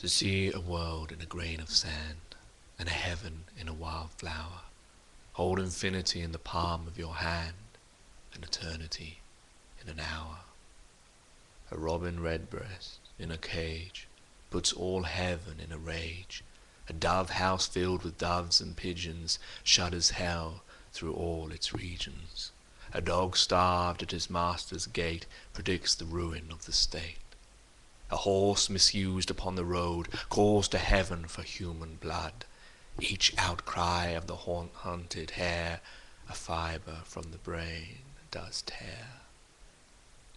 To see a world in a grain of sand, and a heaven in a wild flower. Hold infinity in the palm of your hand, and eternity in an hour. A robin redbreast in a cage puts all heaven in a rage. A dove house filled with doves and pigeons shudders hell through all its regions. A dog starved at his master's gate predicts the ruin of the state. A horse misused upon the road calls to heaven for human blood. Each outcry of the hunted hare a fibre from the brain does tear.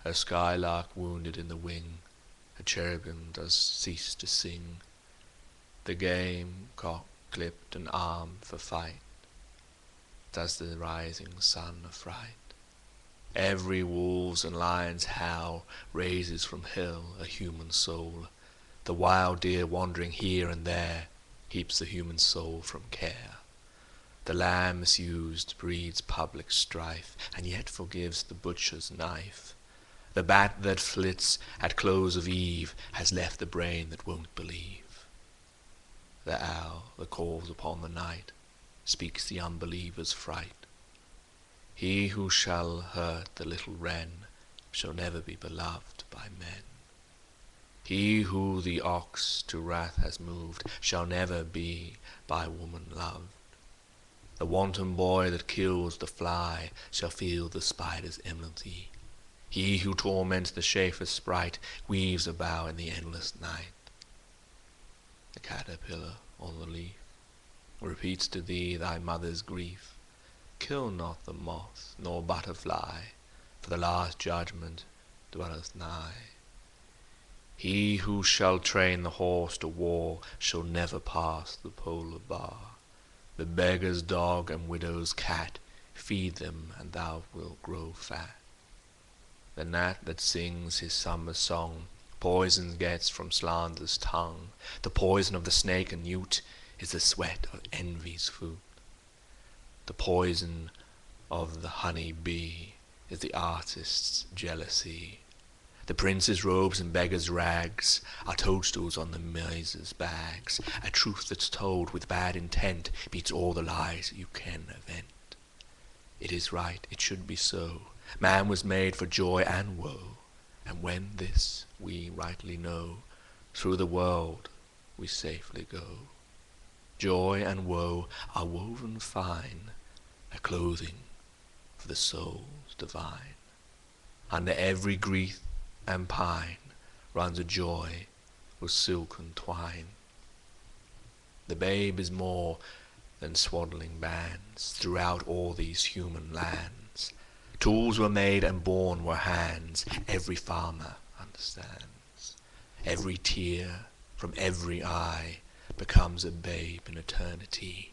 A skylark wounded in the wing, a cherubim does cease to sing. The game cock clipped and armed for fight does the rising sun affright. Every wolves and lions howl raises from hell a human soul. The wild deer wandering here and there keeps the human soul from care. The lamb misused breeds public strife, and yet forgives the butcher's knife. The bat that flits at close of eve has left the brain that won't believe. The owl that calls upon the night speaks the unbeliever's fright. He who shall hurt the little wren shall never be beloved by men. He who the ox to wrath has moved shall never be by woman loved. The wanton boy that kills the fly shall feel the spider's enmity. He who torments the chafers sprite weaves a bough in the endless night. The caterpillar on the leaf repeats to thee thy mother's grief. Kill not the moth nor butterfly, for the last judgment dwelleth nigh. He who shall train the horse to war shall never pass the polar bar. The beggar's dog and widow's cat, feed them and thou wilt grow fat. The gnat that sings his summer song poison gets from slander's tongue. The poison of the snake and newt is the sweat of envy's food. The poison of the honey bee is the artist's jealousy. The prince's robes and beggar's rags are toadstools on the miser's bags. A truth that's told with bad intent beats all the lies you can invent. It is right, it should be so. Man was made for joy and woe, and when this we rightly know, through the world we safely go. Joy and woe are woven fine, a clothing for the soul's divine. Under every grief and pine runs a joy with silken twine. The babe is more than swaddling bands throughout all these human lands. Tools were made and born were hands, every farmer understands. Every tear from every eye becomes a babe in eternity.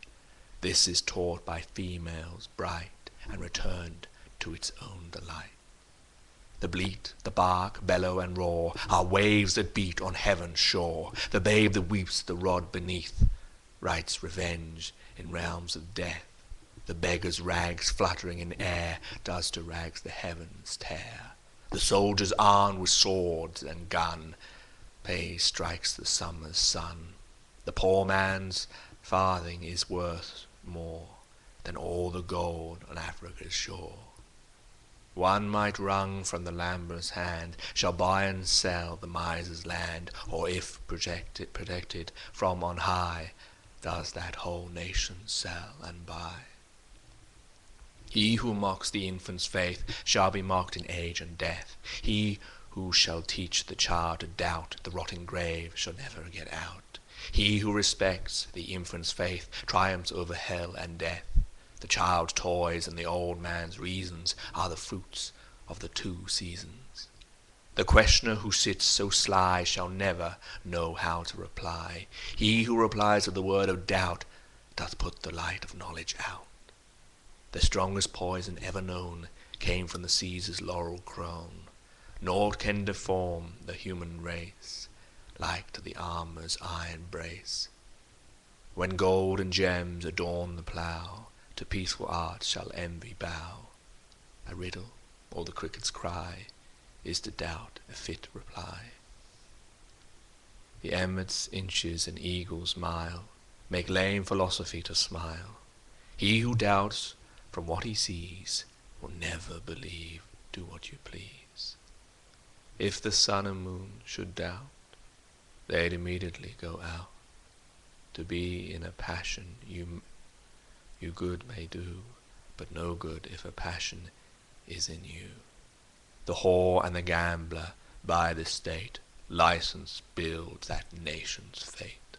This is taught by females bright and returned to its own delight. The bleat, the bark, bellow and roar are waves that beat on heaven's shore. The babe that weeps the rod beneath writes revenge in realms of death. The beggar's rags fluttering in air does to rags the heavens tear. The soldier's armed with swords and gun pay strikes the summer's sun. The poor man's farthing is worth more than all the gold on Africa's shore. One mite wrung from the lamber's hand shall buy and sell the miser's land, or if protected from on high, does that whole nation sell and buy. He who mocks the infant's faith shall be mocked in age and death. He who shall teach the child to doubt the rotting grave shall never get out. He who respects the infant's faith triumphs over hell and death. The child's toys and the old man's reasons are the fruits of the two seasons. The questioner who sits so sly shall never know how to reply. He who replies with the word of doubt doth put the light of knowledge out. The strongest poison ever known came from the Caesar's laurel crown. Naught can deform the human race like to the armor's iron brace. When gold and gems adorn the plough, to peaceful arts shall envy bow. A riddle, or the cricket's cry, is to doubt a fit reply. The emmets, inches, and eagles mile, make lame philosophy to smile. He who doubts from what he sees will never believe, do what you please. If the sun and moon should doubt, they'd immediately go out. To be in a passion you good may do, but no good if a passion is in you. The whore and the gambler by the state license builds that nation's fate.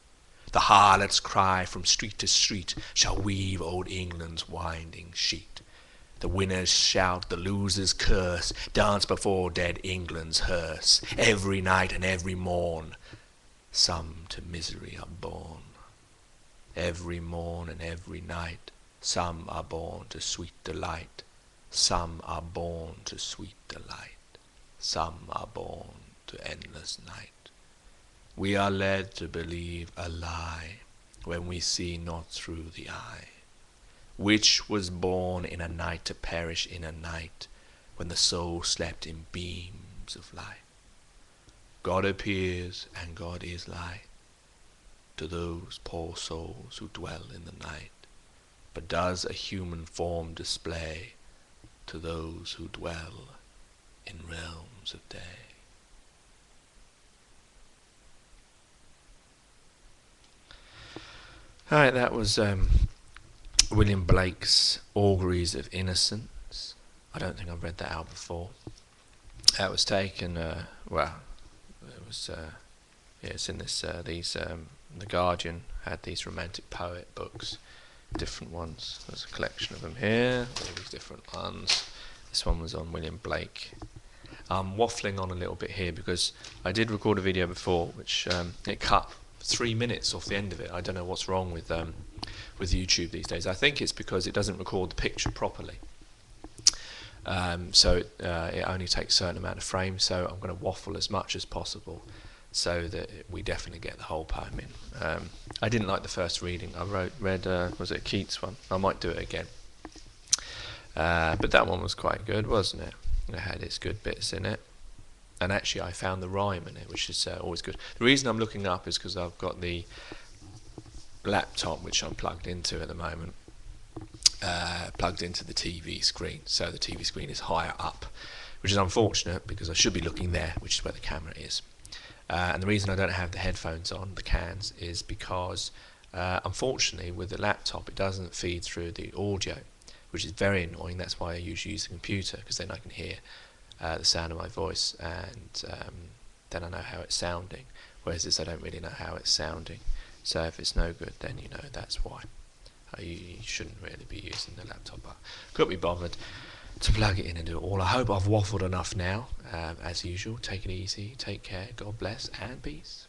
The harlot's cry from street to street shall weave old England's winding sheet. The winners shout, the losers curse, dance before dead England's hearse. Every night and every morn, some to misery are born. Every morn and every night, some are born to sweet delight. Some are born to sweet delight. Some are born to endless night. We are led to believe a lie when we see not through the eye. Which was born in a night to perish in a night when the soul slept in beams of light. God appears and God is light to those poor souls who dwell in the night, but does a human form display to those who dwell in realms of day. Alright, that was William Blake's Auguries of Innocence. I don't think I've read that out before. That was taken, it's in this, The Guardian had these romantic poet books, different ones. There's a collection of them here, all these different ones. This one was on William Blake. I'm waffling on a little bit here because I did record a video before which it cut 3 minutes off the end of it. I don't know what's wrong with YouTube these days. I think it's because it doesn't record the picture properly. So it only takes a certain amount of frames, so I'm going to waffle as much as possible so that we definitely get the whole poem in. I didn't like the first reading. I read was it Keats one? I might do it again. But that one was quite good, wasn't it? It had its good bits in it. And actually I found the rhyme in it, which is always good. The reason I'm looking up is because I've got the laptop, which I'm plugged into at the moment, plugged into the TV screen, so the TV screen is higher up, which is unfortunate because I should be looking there, which is where the camera is. And the reason I don't have the headphones on, the cans, is because unfortunately with the laptop it doesn't feed through the audio, which is very annoying. That's why I usually use a computer, because then I can hear the sound of my voice, and then I know how it's sounding, whereas this I don't really know how it's sounding. So if it's no good, then you know that's why. You shouldn't really be using the laptop, but couldn't be bothered to plug it in and do it all. I hope I've waffled enough now. As usual, take it easy, take care, God bless, and peace.